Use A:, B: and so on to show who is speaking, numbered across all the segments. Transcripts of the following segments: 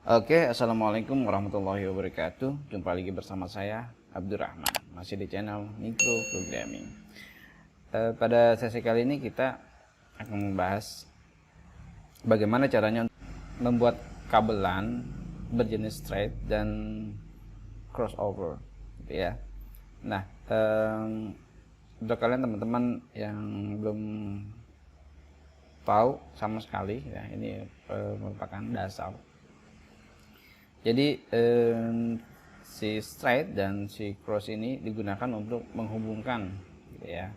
A: Oke, assalamualaikum warahmatullahi wabarakatuh. Jumpa lagi bersama saya Abdurrahman, masih di channel Micro Programming. Pada sesi kali ini kita akan membahas bagaimana caranya membuat kabel LAN berjenis straight dan crossover, gitu ya. Nah, untuk kalian teman-teman yang belum tahu sama sekali, ya ini merupakan dasar. Jadi si straight dan si cross ini digunakan untuk menghubungkan, gitu ya,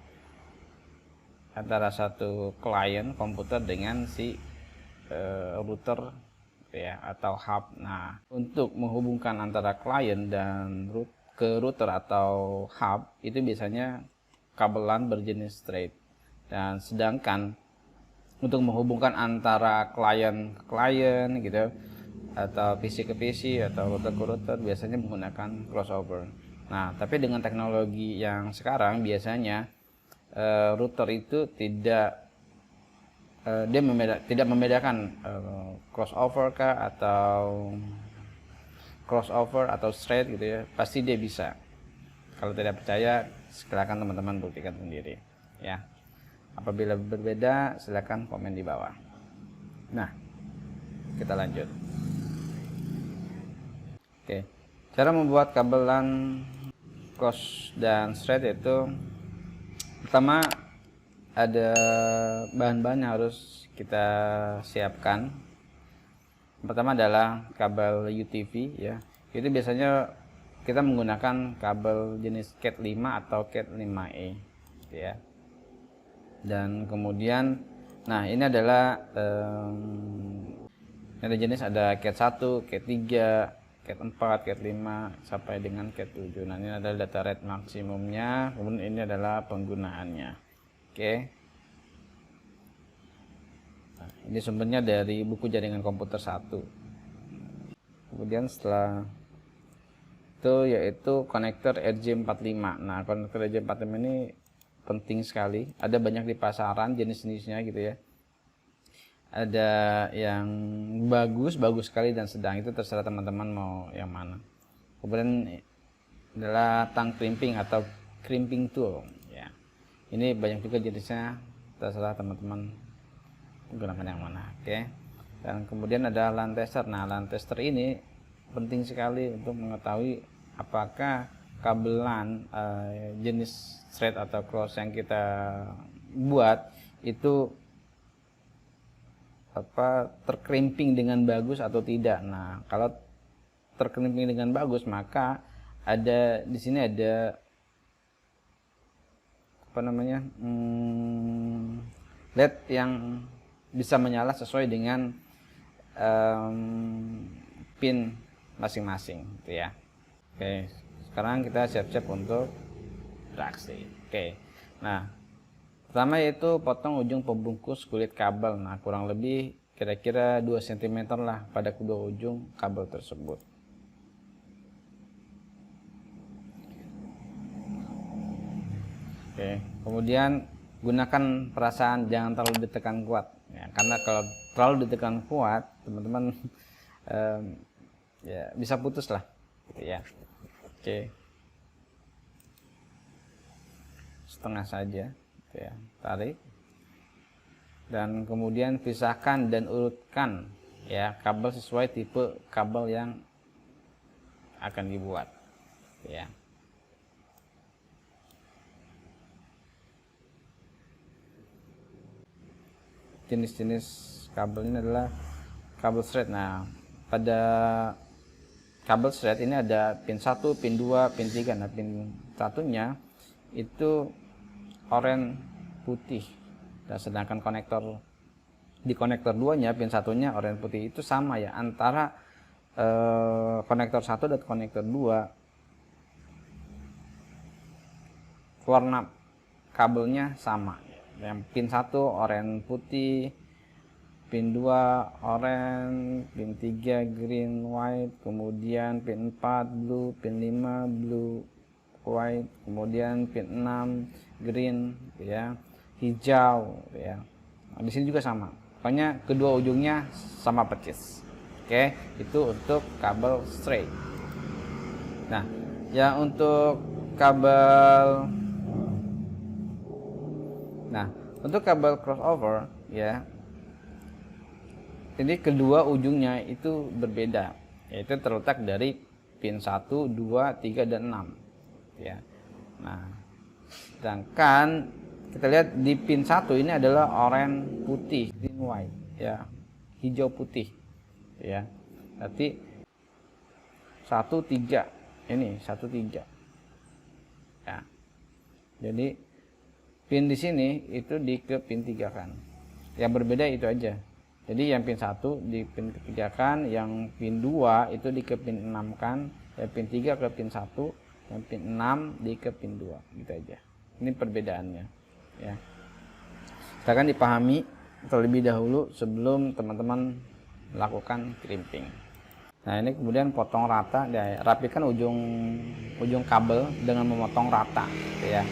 A: antara satu klien komputer dengan si router, gitu ya, atau hub. Nah, untuk menghubungkan antara klien dan ke router atau hub itu biasanya kabel LAN berjenis straight. Dan sedangkan untuk menghubungkan antara klien ke klien, gitu, atau PC ke PC atau router ke router biasanya menggunakan crossover. Nah, tapi dengan teknologi yang sekarang biasanya router itu tidak tidak membedakan crossover atau straight, gitu ya. Pasti dia bisa. Kalau tidak percaya, silakan teman-teman buktikan sendiri, ya. Apabila berbeda, silakan komen di bawah. Nah, kita lanjut. Oke, cara membuat kabel LAN cross dan straight itu, pertama ada bahan-bahan yang harus kita siapkan. Pertama adalah kabel UTV, ya. Itu biasanya kita menggunakan kabel jenis Cat 5 atau Cat 5e, ya. Dan kemudian, nah ini adalah ada jenis, ada Cat 1, Cat 3, Cat 4, Cat 5 sampai dengan Cat 7. Nah, ini adalah data rate maksimumnya, kemudian ini adalah penggunaannya. Oke. Nah, ini sumbernya dari buku jaringan komputer 1. Kemudian setelah itu yaitu konektor RJ45. Nah, konektor RJ45 ini penting sekali. Ada banyak di pasaran jenis-jenisnya, gitu ya. Ada yang bagus sekali dan sedang, itu terserah teman-teman mau yang mana. Kemudian adalah tang crimping atau crimping tool, ya. Ini banyak juga jenisnya, terserah teman-teman menggunakan yang mana. Oke. Dan kemudian ada LAN tester. Nah, LAN tester ini penting sekali untuk mengetahui apakah kabel LAN jenis straight atau cross yang kita buat itu terkrimping dengan bagus atau tidak. Nah, kalau terkrimping dengan bagus, maka ada di sini ada LED yang bisa menyala sesuai dengan pin masing-masing, gitu ya. Oke, sekarang kita siap-siap untuk beraksi. Oke. Nah, pertama yaitu potong ujung pembungkus kulit kabel. Nah, kurang lebih kira-kira 2 cm lah pada kedua ujung kabel tersebut. Oke, kemudian gunakan perasaan, jangan terlalu ditekan kuat, ya, karena kalau terlalu ditekan kuat, teman-teman ya bisa putus lah, gitu ya. Oke, setengah saja, gitu ya. Tarik dan kemudian pisahkan dan urutkan, ya, kabel sesuai tipe kabel yang akan dibuat, ya. Jenis-jenis kabel ini adalah kabel straight. Nah, pada kabel straight ini ada pin 1, pin 2, pin 3. Nah, pin satunya itu oranye putih, dan sedangkan di konektor 2 nya pin satunya oranye putih. Itu sama, ya, antara konektor 1 dan konektor 2 warna kabelnya sama. Yang pin 1 oranye putih, pin 2 oranye, pin 3 green white, kemudian pin 4 blue, pin 5 blue white, kemudian pin 6 green, ya, hijau, ya. Nah, di sini juga sama. Pokoknya kedua ujungnya sama persis. Oke, itu untuk kabel straight. Nah, yang untuk kabel untuk kabel crossover ya, jadi kedua ujungnya itu berbeda, yaitu terletak dari pin 1, 2, 3, dan 6 ya. Nah, sedangkan kita lihat di pin 1 ini adalah oranye putih, green white ya, hijau putih ya. Berarti 1, 3 ini 1, 3 ya. Jadi pin di sini itu di ke pin 3 kan. Yang berbeda itu aja. Jadi yang pin 1 di pin ketiga kan, yang pin 2 itu di ke pin 6 kan, yang pin 3 ke pin 1, yang pin 6 di ke pin 2, gitu aja. Ini perbedaannya ya. Kita akan dipahami terlebih dahulu sebelum teman-teman melakukan crimping. Nah, ini kemudian potong rata, ya, rapikan ujung kabel dengan memotong rata gitu ya.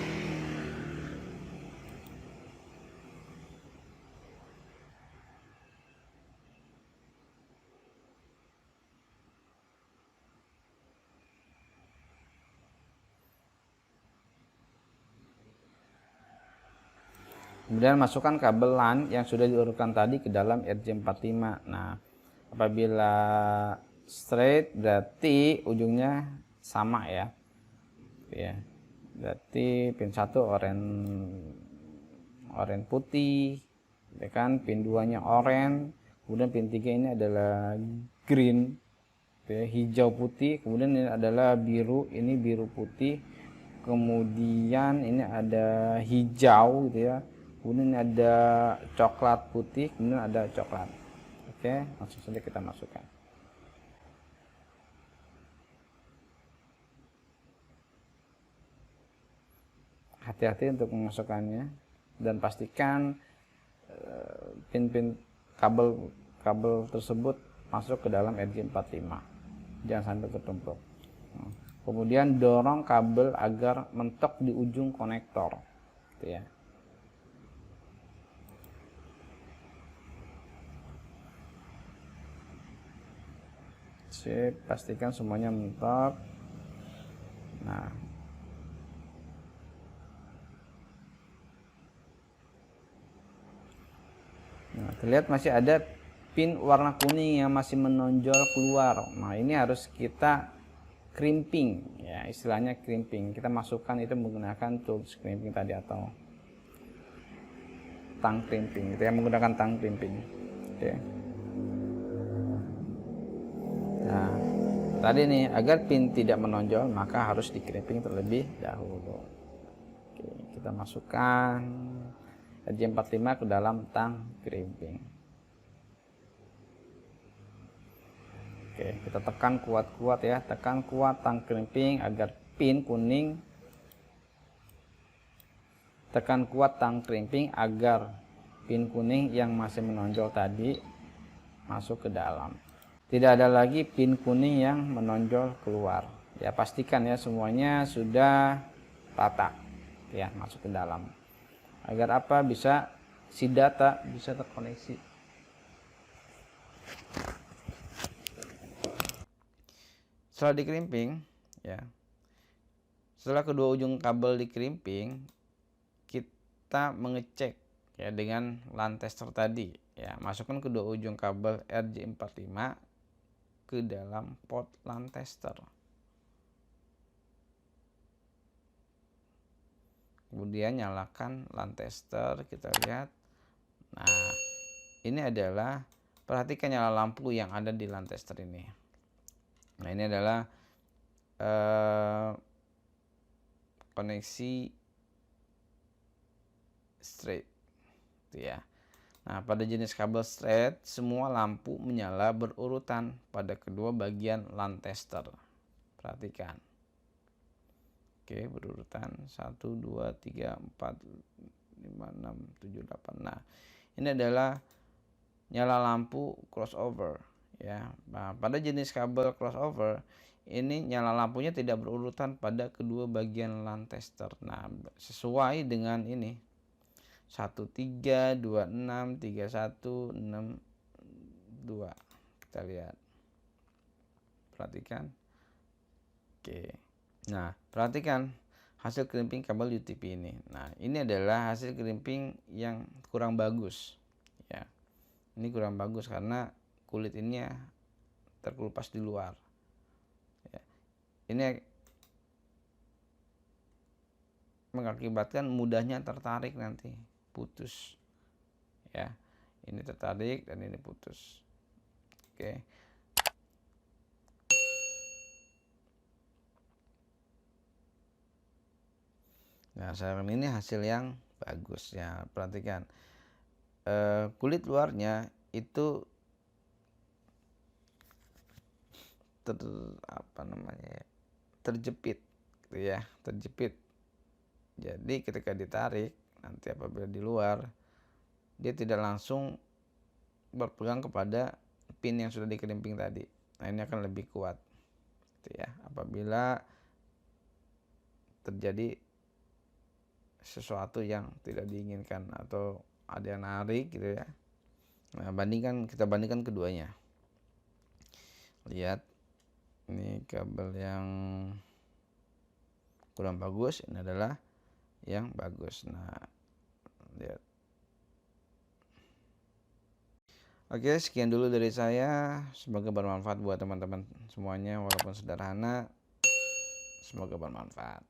A: Kemudian masukkan kabel LAN yang sudah diurutkan tadi ke dalam RJ45. Nah, apabila straight berarti ujungnya sama ya. Ya. Berarti pin 1 oranye putih, ya kan? Pin 2-nya oranye, kemudian pin 3 ini adalah green, ya, hijau putih, kemudian ini adalah biru, ini biru putih, kemudian ini ada hijau gitu ya. Kemudian ada coklat putih, kemudian ada coklat. Oke, langsung saja kita masukkan. Hati-hati untuk memasukkannya dan pastikan pin-pin kabel tersebut masuk ke dalam RJ45. Jangan sampai tertumpuk. Kemudian dorong kabel agar mentok di ujung konektor, gitu ya. Sip, pastikan semuanya mentok. Nah, terlihat masih ada pin warna kuning yang masih menonjol keluar. Nah, ini harus kita crimping ya, istilahnya crimping. Kita masukkan itu menggunakan tools crimping tadi atau tang crimping, gitu ya, menggunakan tang crimping. Oke. Nah, tadi nih, agar pin tidak menonjol maka harus di crimping terlebih dahulu. Oke, kita masukkan RJ45 ke dalam tang crimping. Oke, kita tekan kuat-kuat ya, tekan kuat tang crimping agar pin kuning, tekan kuat tang crimping agar pin kuning yang masih menonjol tadi masuk ke dalam. Tidak ada lagi pin kuning yang menonjol keluar. Ya, pastikan ya semuanya sudah rata ya, masuk ke dalam. Agar apa? Bisa si data bisa terkoneksi. Setelah di crimping ya, setelah kedua ujung kabel di crimping, kita mengecek ya dengan LAN tester tadi ya. Masukkan kedua ujung kabel RJ45 ke dalam port LAN tester. Kemudian nyalakan LAN tester, kita lihat. Nah, ini adalah, perhatikan nyala lampu yang ada di LAN tester ini. Nah, ini adalah koneksi straight itu ya. Nah, pada jenis kabel straight semua lampu menyala berurutan pada kedua bagian LAN tester. Perhatikan. Oke, berurutan 1, 2, 3, 4, 5, 6, 7, 8. Nah, ini adalah nyala lampu crossover ya. Nah, pada jenis kabel crossover ini nyala lampunya tidak berurutan pada kedua bagian LAN tester. Nah, sesuai dengan ini 1, 3, 2, 6, 3, 1, 6, 2. Kita lihat. perhatikan. Oke, nah perhatikan hasil crimping kabel UTP ini. Nah, ini adalah hasil crimping yang kurang bagus ya. Ini kurang bagus karena kulit ini terkelupas di luar ya. Ini mengakibatkan mudahnya tertarik, nanti putus ya. Ini tertarik dan ini putus. Oke. Nah, sekarang ini hasil yang bagus ya. Perhatikan kulit luarnya itu terjepit gitu ya, terjepit. Jadi ketika ditarik nanti apabila di luar, dia tidak langsung berpegang kepada pin yang sudah dikerimping tadi. Nah, ini akan lebih kuat gitu ya apabila terjadi sesuatu yang tidak diinginkan atau ada yang narik gitu ya. Nah, kita bandingkan keduanya. Lihat, ini kabel yang kurang bagus, ini adalah yang bagus. Nah, lihat. Oke, sekian dulu dari saya. Semoga bermanfaat buat teman-teman semuanya, walaupun sederhana. Semoga bermanfaat.